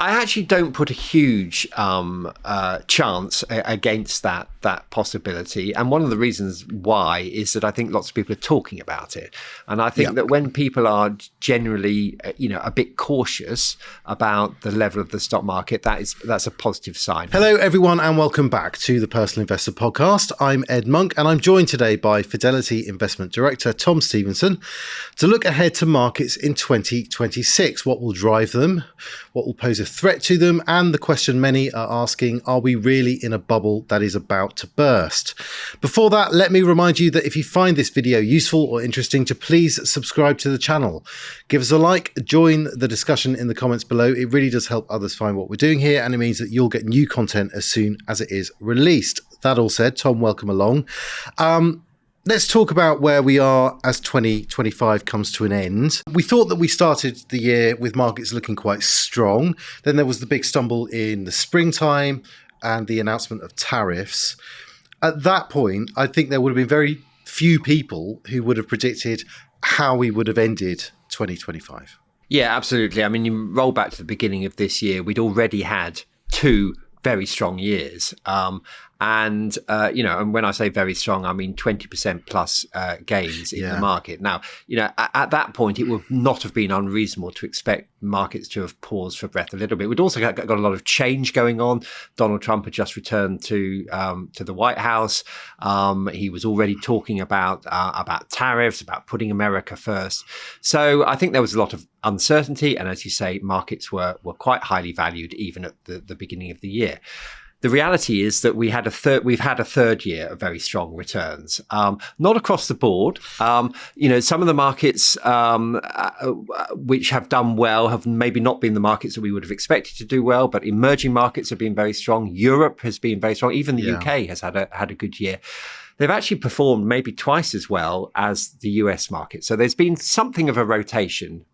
I actually don't put a huge chance against that possibility, and one of the reasons why is that I think lots of people are talking about it, and I think that when people are generally, a bit cautious about the level of the stock market, that's a positive sign. Hello, everyone, and welcome back to the Personal Investor Podcast. I'm Ed Monk, and I'm joined today by Fidelity Investment Director Tom Stevenson to look ahead to markets in 2026. What will drive them? What will pose a threat to them? And the question many are asking, are we really in a bubble that is about to burst? Before that, let me remind you that if you find this video useful or interesting, to please subscribe to the channel. Give us a like, join the discussion in the comments below. It really does help others find what we're doing here, and it means that you'll get new content as soon as it is released. That all said, Tom, welcome along. Let's talk about where we are as 2025 comes to an end. We thought that we started the year with markets looking quite strong. Then there was the big stumble in the springtime and the announcement of tariffs. At that point, I think there would have been very few people who would have predicted how we would have ended 2025. Yeah, absolutely. I mean, you roll back to the beginning of this year, we'd already had two very strong years. And when I say very strong, I mean 20% plus gains in the market. Now, at that point, it would not have been unreasonable to expect markets to have paused for breath a little bit. We'd also got a lot of change going on. Donald Trump had just returned to the White House. He was already talking about tariffs, about putting America first. So I think there was a lot of uncertainty. And as you say, markets were quite highly valued even at the beginning of the year. The reality is that we've had a third year of very strong returns, not across the board. Some of the markets which have done well have maybe not been the markets that we would have expected to do well, but emerging markets have been very strong. Europe has been very strong. Even the UK has had a good year. They've actually performed maybe twice as well as the US market. So there's been something of a rotation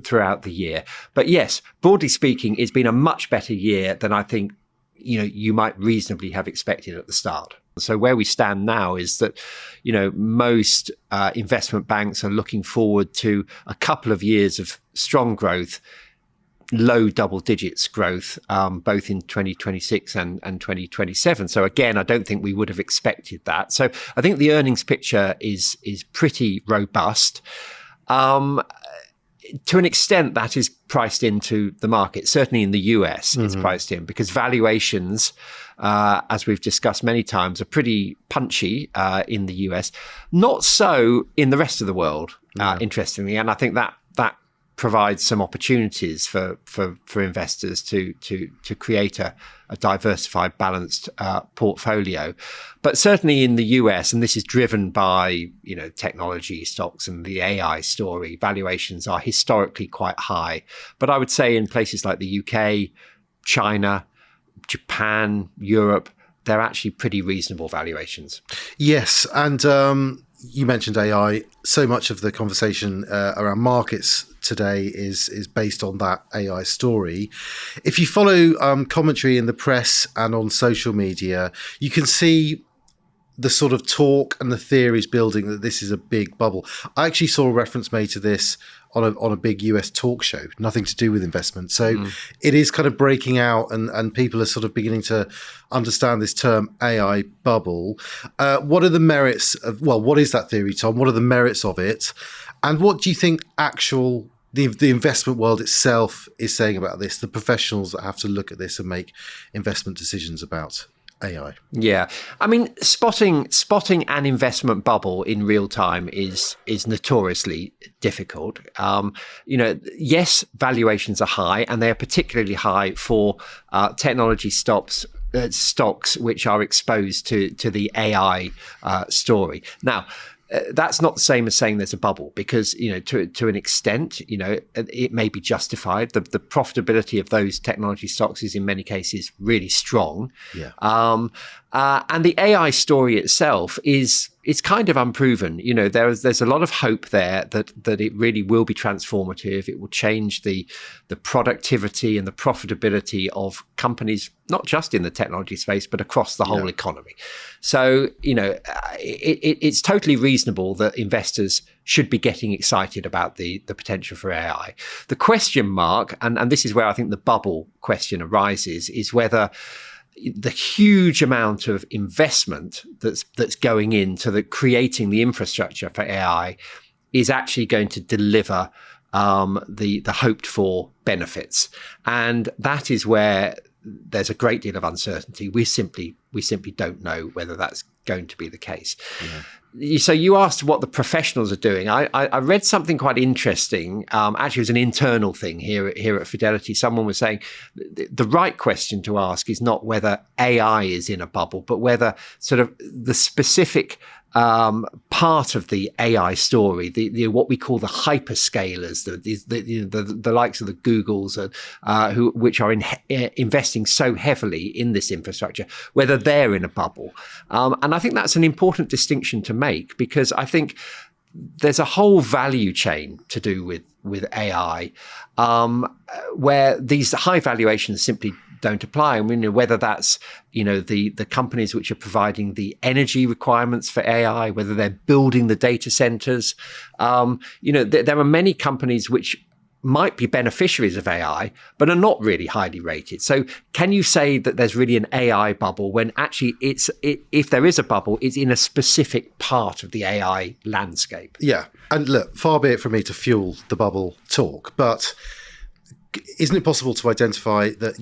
throughout the year. But yes, broadly speaking, it's been a much better year than I think you might reasonably have expected at the start. So where we stand now is that, most investment banks are looking forward to a couple of years of strong growth, low double digits growth, both in 2026 and 2027. So again, I don't think we would have expected that. So I think the earnings picture is pretty robust. To an extent, that is priced into the market. Certainly in the US, it's priced in because valuations, as we've discussed many times, are pretty punchy in the US. Not so in the rest of the world, interestingly. And I think that provides some opportunities for investors to create a diversified, balanced portfolio. But certainly in the US, and this is driven by technology stocks and the AI story, valuations are historically quite high. But I would say in places like the UK, China, Japan, Europe, they're actually pretty reasonable valuations. Yes, and you mentioned AI. So much of the conversation around markets today is based on that AI story. If you follow commentary in the press and on social media, you can see the sort of talk and the theories building that this is a big bubble. I actually saw a reference made to this on a big US talk show, nothing to do with investment. So it is kind of breaking out and people are sort of beginning to understand this term AI bubble. What are the merits of, what is that theory, Tom? What are the merits of it? And what do you think the investment world itself is saying about this, the professionals that have to look at this and make investment decisions about AI? Yeah, I mean, spotting an investment bubble in real time is notoriously difficult. Yes, valuations are high, and they are particularly high for technology stocks which are exposed to the AI story. Now, that's not the same as saying there's a bubble because, to an extent, it may be justified. The profitability of those technology stocks is in many cases really strong. Yeah. And the AI story itself is it's kind of unproven. There's a lot of hope there that it really will be transformative. It will change the productivity and the profitability of companies, not just in the technology space, but across the whole economy. So, it's totally reasonable that investors should be getting excited about the potential for AI. The question mark, and this is where I think the bubble question arises, is whether the huge amount of investment that's going into creating the infrastructure for AI is actually going to deliver the hoped for benefits. And that is where there's a great deal of uncertainty. We simply don't know whether that's going to be the case. So you asked what the professionals are doing. I read something quite interesting. Actually, it was an internal thing here at Fidelity. Someone was saying the right question to ask is not whether AI is in a bubble, but whether sort of the specific part of the AI story, the what we call the hyperscalers, the likes of the Googles, which are investing so heavily in this infrastructure, whether they're in a bubble. And I think that's an important distinction to make, because I think there's a whole value chain to do with AI, where these high valuations simply don't apply. I mean, whether that's, the companies which are providing the energy requirements for AI, whether they're building the data centers, there are many companies which might be beneficiaries of AI, but are not really highly rated. So can you say that there's really an AI bubble when actually if there is a bubble, it's in a specific part of the AI landscape? Yeah. And look, far be it from me to fuel the bubble talk, but isn't it possible to identify that,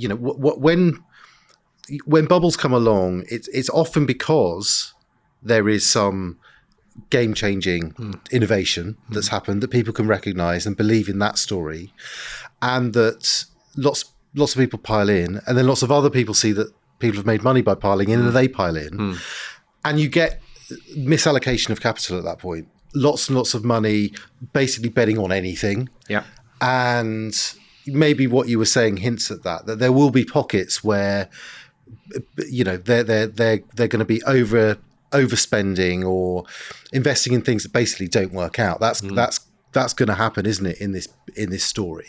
when bubbles come along, it's often because there is some game-changing innovation that's happened that people can recognize and believe in that story, and that lots of people pile in, and then lots of other people see that people have made money by piling in, and they pile in, and you get misallocation of capital at that point. Lots and lots of money basically betting on anything. Yeah. And maybe what you were saying hints at that there will be pockets where, they're going to be overspending or investing in things that basically don't work out. That's going to happen, isn't it, in this story?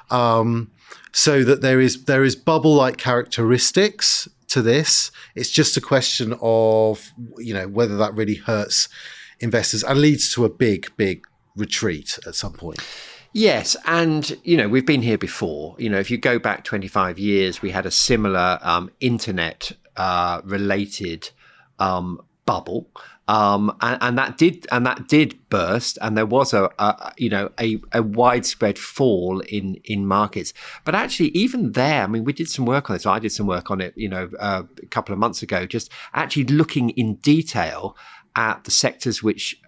So that there is bubble-like characteristics to this. It's just a question of whether that really hurts investors and leads to a big retreat at some point. Yes, and we've been here before. If you go back 25 years, we had a similar internet related bubble, and that did burst, and there was a widespread fall in markets. But actually, even there, I mean, we did some work on this. I did some work on it, a couple of months ago, just actually looking in detail at the sectors which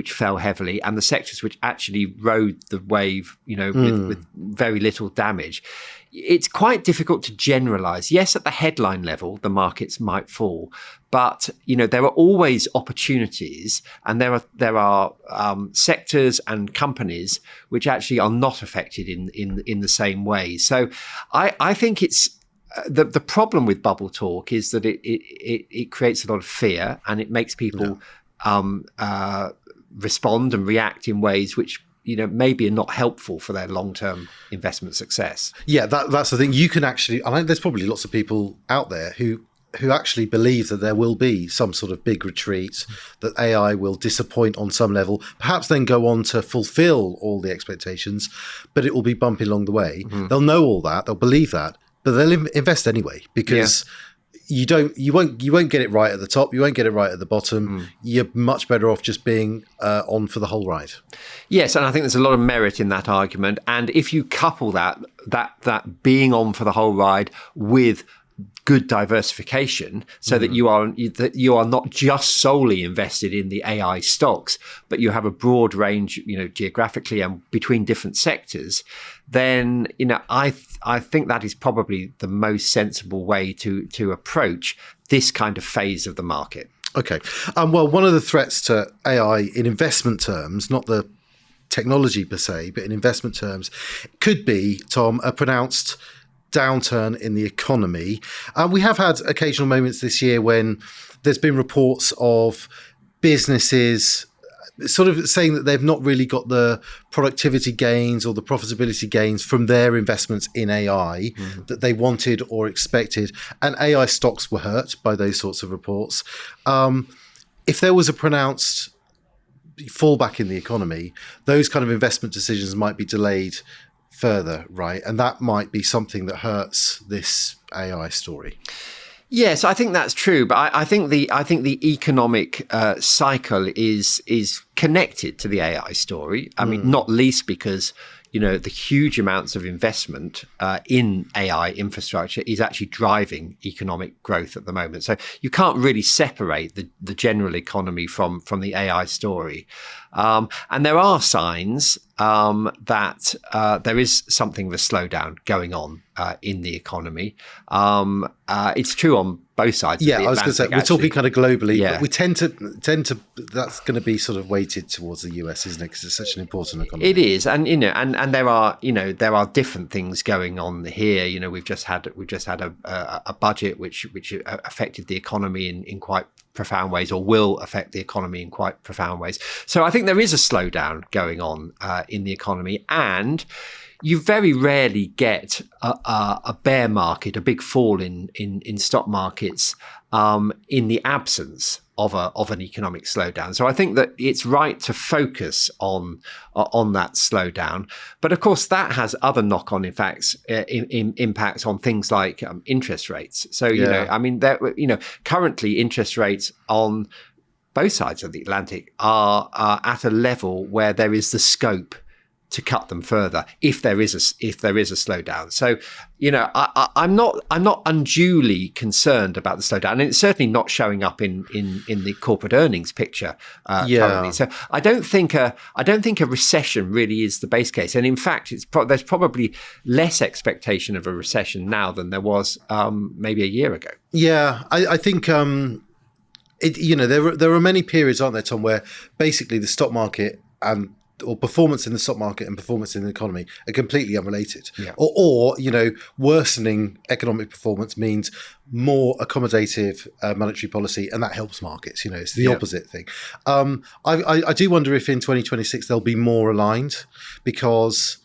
fell heavily and the sectors which actually rode the wave, with very little damage. It's quite difficult to generalize. Yes, at the headline level, the markets might fall, but there are always opportunities, and there are sectors and companies which actually are not affected in the same way. So I think it's. The problem with bubble talk is that it creates a lot of fear, and it makes people respond and react in ways which maybe are not helpful for their long-term investment success. Yeah, that's the thing. You can actually, I think there's probably lots of people out there who actually believe that there will be some sort of big retreat, that AI will disappoint on some level, perhaps then go on to fulfill all the expectations, but it will be bumpy along the way. They'll know all that, they'll believe that, but they'll invest anyway, because you won't get it right at the top, you won't get it right at the bottom. You're much better off just being on for the whole ride. Yes, and I think there's a lot of merit in that argument. And if you couple that being on for the whole ride with good diversification, so that you are not just solely invested in the AI stocks, but you have a broad range, geographically and between different sectors, then I think that is probably the most sensible way to approach this kind of phase of the market. Okay. Well, one of the threats to AI in investment terms, not the technology per se, but in investment terms, could be, Tom, a pronounced downturn in the economy. We have had occasional moments this year when there's been reports of businesses sort of saying that they've not really got the productivity gains or the profitability gains from their investments in AI that they wanted or expected. And AI stocks were hurt by those sorts of reports. If there was a pronounced fallback in the economy, those kind of investment decisions might be delayed further, right? And that might be something that hurts this AI story. Yes, I think that's true, but I think the economic cycle is connected to the AI story. I mean, not least because the huge amounts of investment in AI infrastructure is actually driving economic growth at the moment. So you can't really separate the general economy from the AI story. And there are signs that there is something of a slowdown going on in the economy. It's true on both sides. Yeah, I was going to say, we're talking kind of globally, yeah. But we tend to, that's going to be sort of weighted towards the US, isn't it? Because it's such an important economy. It is. And, and there are different things going on here. We've just had a budget which affected the economy in quite profound ways, or will affect the economy in quite profound ways. So I think there is a slowdown going on in the economy, and you very rarely get a bear market, a big fall in stock markets in the absence of an economic slowdown. So I think that it's right to focus on that slowdown. But of course, that has other knock-on impacts on things like interest rates. So currently interest rates on both sides of the Atlantic are at a level where there is the scope to cut them further if there is a slowdown. So, I'm not unduly concerned about the slowdown, and it's certainly not showing up in the corporate earnings picture currently. So I don't think a recession really is the base case, and in fact, there's probably less expectation of a recession now than there was maybe a year ago. Yeah, I think there are many periods, aren't there, Tom, where basically the stock market or performance in the stock market and performance in the economy are completely unrelated. Yeah. Or worsening economic performance means more accommodative monetary policy, and that helps markets. It's the opposite thing. I do wonder if in 2026 they'll be more aligned, because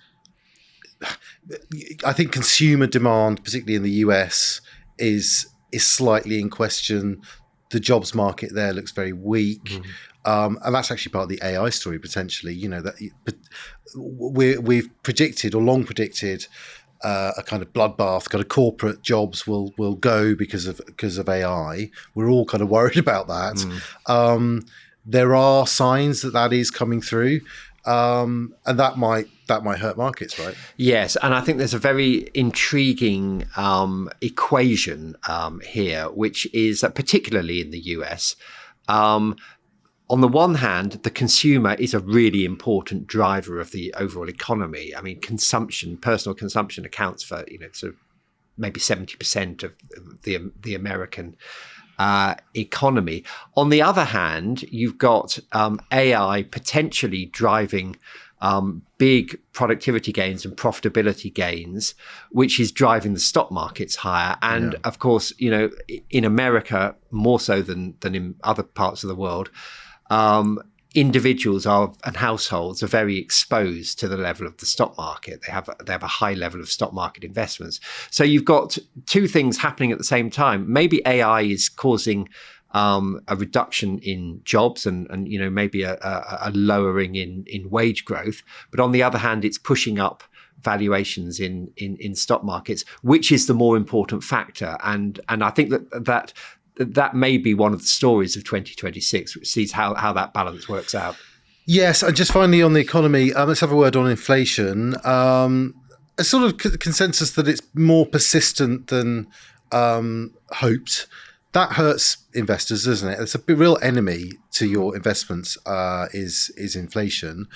I think consumer demand, particularly in the US, is slightly in question. The jobs market there looks very weak. And that's actually part of the AI story, potentially, that we've predicted, or long predicted, a kind of bloodbath, kind of corporate jobs will go because of AI. We're all kind of worried about that. There are signs that is coming through, and that might hurt markets, right? Yes, and I think there's a very intriguing equation here, which is that particularly in the US. On the one hand, the consumer is a really important driver of the overall economy. I mean, personal consumption accounts for, sort of maybe 70% of the American economy. On the other hand, you've got AI potentially driving big productivity gains and profitability gains, which is driving the stock markets higher. And of course, in America, more so than in other parts of the world, individuals and households are very exposed to the level of the stock market. They have a high level of stock market investments. So you've got two things happening at the same time. Maybe AI is causing a reduction in jobs and maybe a lowering in wage growth, but on the other hand, it's pushing up valuations in stock markets, which is the more important factor. And I think that may be one of the stories of 2026, which sees how that balance works out. Yes, and just finally on the economy, let's have a word on inflation. A sort of consensus that it's more persistent than hoped. That hurts investors, doesn't it? It's a real enemy to your investments, is inflation.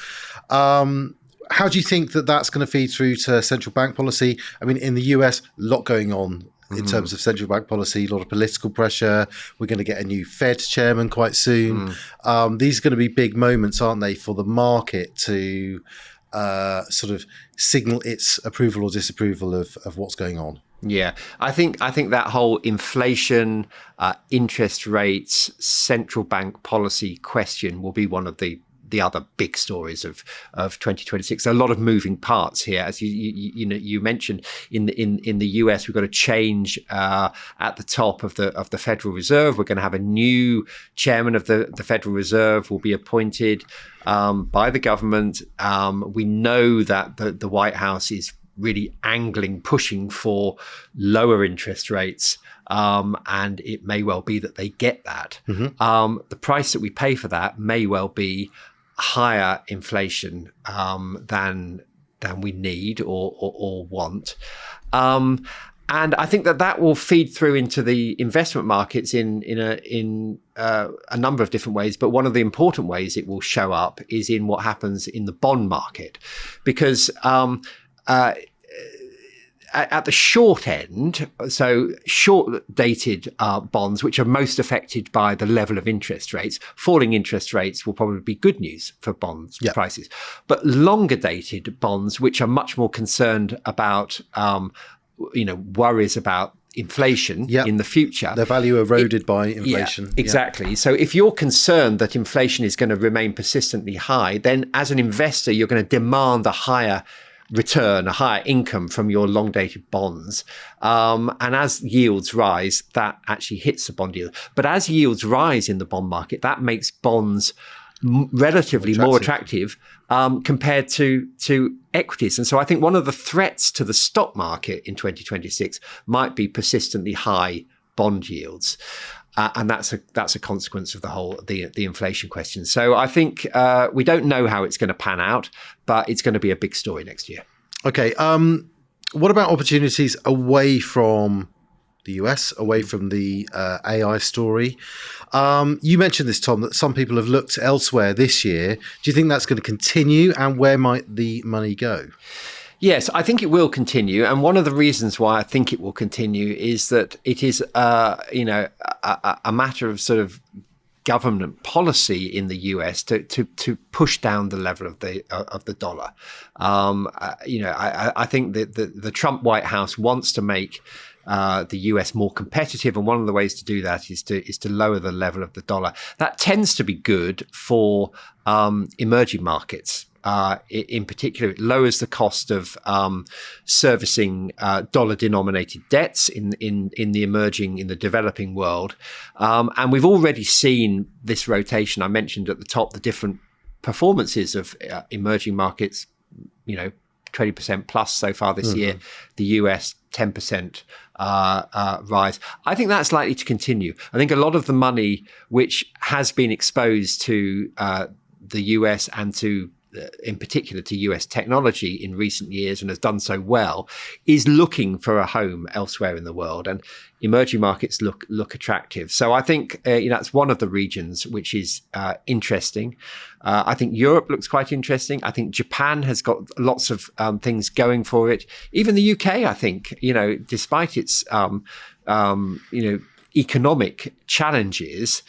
How do you think that's going to feed through to central bank policy? I mean, in the US, a lot going on in terms of central bank policy, a lot of political pressure. We're going to get a new Fed chairman quite soon. These are going to be big moments, aren't they, for the market to sort of signal its approval or disapproval of what's going on. Yeah, I think that whole inflation, interest rates, central bank policy question will be one of the other big stories of 2026. A lot of moving parts here, as you mentioned. In the US, we've got a change at the top of the Federal Reserve. We're going to have a new chairman of the Federal Reserve will be appointed by the government. We know that the White House is really pushing for lower interest rates. And it may well be that they get that. Mm-hmm. The price that we pay for that may well be higher inflation than we need or want. And I think that will feed through into the investment markets in a number of different ways. But one of the important ways it will show up is in what happens in the bond market, because at the short end, so short-dated bonds, which are most affected by the level of interest rates, falling interest rates will probably be good news for bonds prices. But longer-dated bonds, which are much more concerned about, worries about inflation in the future. Their value eroded by inflation. Yeah, exactly. So if you're concerned that inflation is going to remain persistently high, then as an investor, you're going to demand a higher return, a higher income from your long dated bonds. And as yields rise, that actually hits the bond yield. But as yields rise in the bond market, that makes bonds relatively more attractive compared to equities. And so I think one of the threats to the stock market in 2026 might be persistently high bond yields. And that's a consequence of the inflation question. So I think we don't know how it's going to pan out, but it's going to be a big story next year. Okay. What about opportunities away from the US, away from the AI story? You mentioned this, Tom, that some people have looked elsewhere this year. Do you think that's going to continue, and where might the money go? Yes, I think it will continue. And one of the reasons why I think it will continue is that it is, a matter of sort of government policy in the US to push down the level of the dollar. I think that the Trump White House wants to make the US more competitive, and one of the ways to do that is to lower the level of the dollar. That tends to be good for emerging markets. In particular, it lowers the cost of servicing dollar-denominated debts in the developing world, and we've already seen this rotation. I mentioned at the top the different performances of emerging markets. 20% plus so far this year. The US 10% rise. I think that's likely to continue. I think a lot of the money which has been exposed to the US and to in particular to US technology in recent years and has done so well, is looking for a home elsewhere in the world, and emerging markets look attractive. So I think that's one of the regions which is interesting. I think Europe looks quite interesting. I think Japan has got lots of things going for it. Even the UK, I think, despite its economic challenges,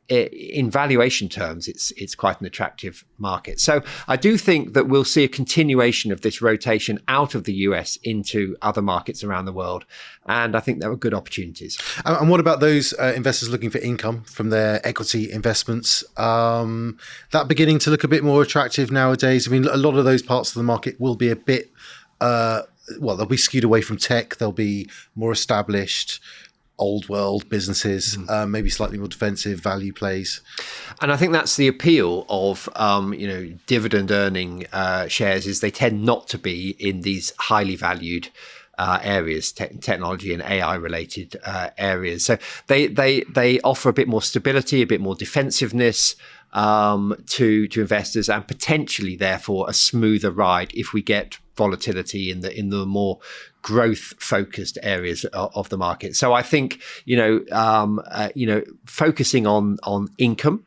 in valuation terms, it's quite an attractive market. So I do think that we'll see a continuation of this rotation out of the US into other markets around the world. And I think there are good opportunities. And what about those investors looking for income from their equity investments? That beginning to look a bit more attractive nowadays. I mean, a lot of those parts of the market will be a bit, they'll be skewed away from tech. They'll be more established, old world businesses, maybe slightly more defensive value plays. And I think that's the appeal of dividend earning shares, is they tend not to be in these highly valued areas, technology and AI related areas. So they offer a bit more stability, a bit more defensiveness to investors, and potentially therefore a smoother ride if we get volatility in the more growth focused areas of the market. So I think focusing on income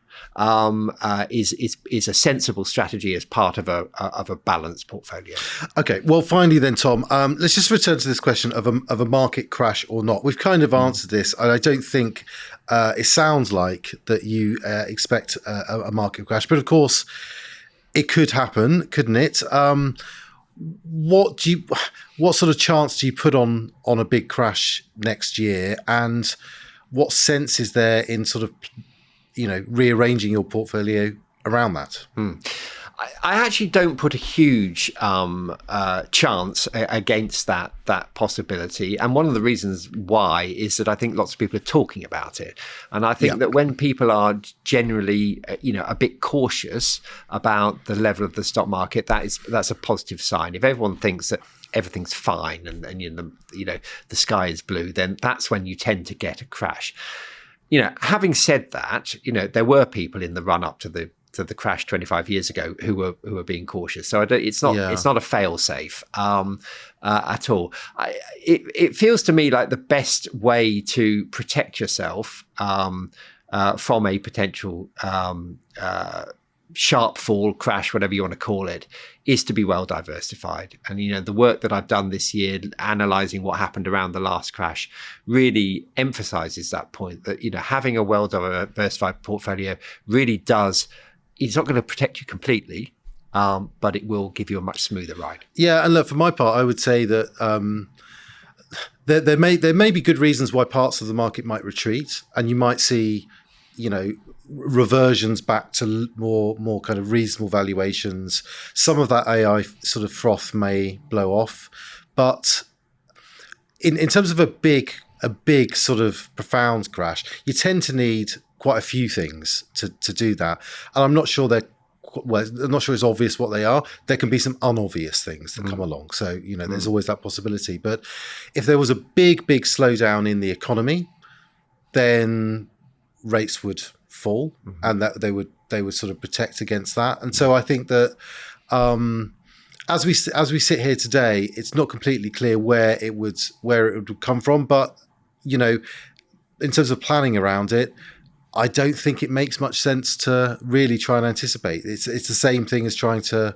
is a sensible strategy as part of a balanced portfolio. Okay, well, finally then, Tom, let's just return to this question of a market crash or not. We've kind of answered this, and I don't think it sounds like that you expect a market crash, but of course, it could happen, couldn't it? What sort of chance do you put on a big crash next year, and what sense is there in sort of, rearranging your portfolio around that? I actually don't put a huge chance against that possibility, and one of the reasons why is that I think lots of people are talking about it, and I think that when people are generally, a bit cautious about the level of the stock market, that's a positive sign. If everyone thinks that everything's fine and the sky is blue, then that's when you tend to get a crash. Having said that, there were people in the run up to the crash 25 years ago who were being cautious. So it's not a fail safe at all. It feels to me like the best way to protect yourself from a potential sharp fall, crash, whatever you want to call it, is to be well diversified. And the work that I've done this year, analysing what happened around the last crash, really emphasises that point that having a well diversified portfolio really does. It's not going to protect you completely, but it will give you a much smoother ride. Yeah, and look, for my part, I would say that there may be good reasons why parts of the market might retreat, and you might see, reversions back to more kind of reasonable valuations. Some of that AI sort of froth may blow off, but in terms of a big sort of profound crash, you tend to need quite a few things to do that, and I'm not sure it's obvious what they are. There can be some unobvious things that come along, so there's always that possibility. But if there was a big slowdown in the economy, then rates would fall, and that they would sort of protect against that. And so I think that as we sit here today, it's not completely clear where it would come from, but in terms of planning around it, I don't think it makes much sense to really try and anticipate. It's the same thing as trying to,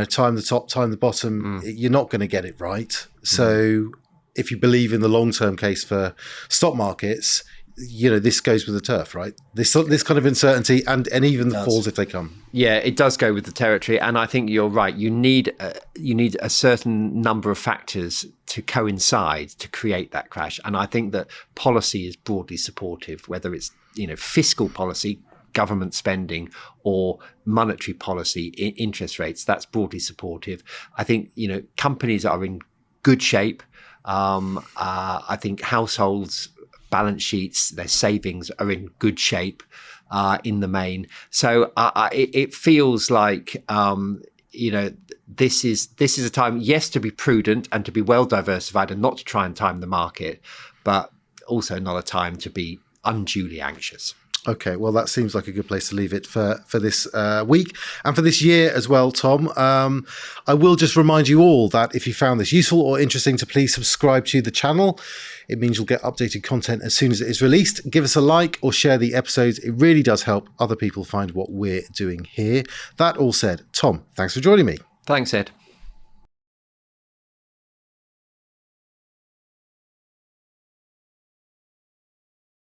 time the top, time the bottom. You're not going to get it right. So if you believe in the long-term case for stock markets, this goes with the turf, right? This kind of uncertainty and even the falls if they come. Yeah, it does go with the territory, and I think you're right. You need a certain number of factors to coincide to create that crash, and I think that policy is broadly supportive, whether it's fiscal policy, government spending, or monetary policy, interest rates. That's broadly supportive. I think companies are in good shape. I think households' balance sheets, their savings are in good shape in the main. So it feels like this is a time, yes, to be prudent and to be well diversified and not to try and time the market, but also not a time to be unduly anxious. Okay, well, that seems like a good place to leave it for this week and for this year as well, Tom. I will just remind you all that if you found this useful or interesting, to please subscribe to the channel. It means you'll get updated content as soon as it is released. Give us a like or share the episodes. It really does help other people find what we're doing here. That all said, Tom, thanks for joining me. Thanks, Ed.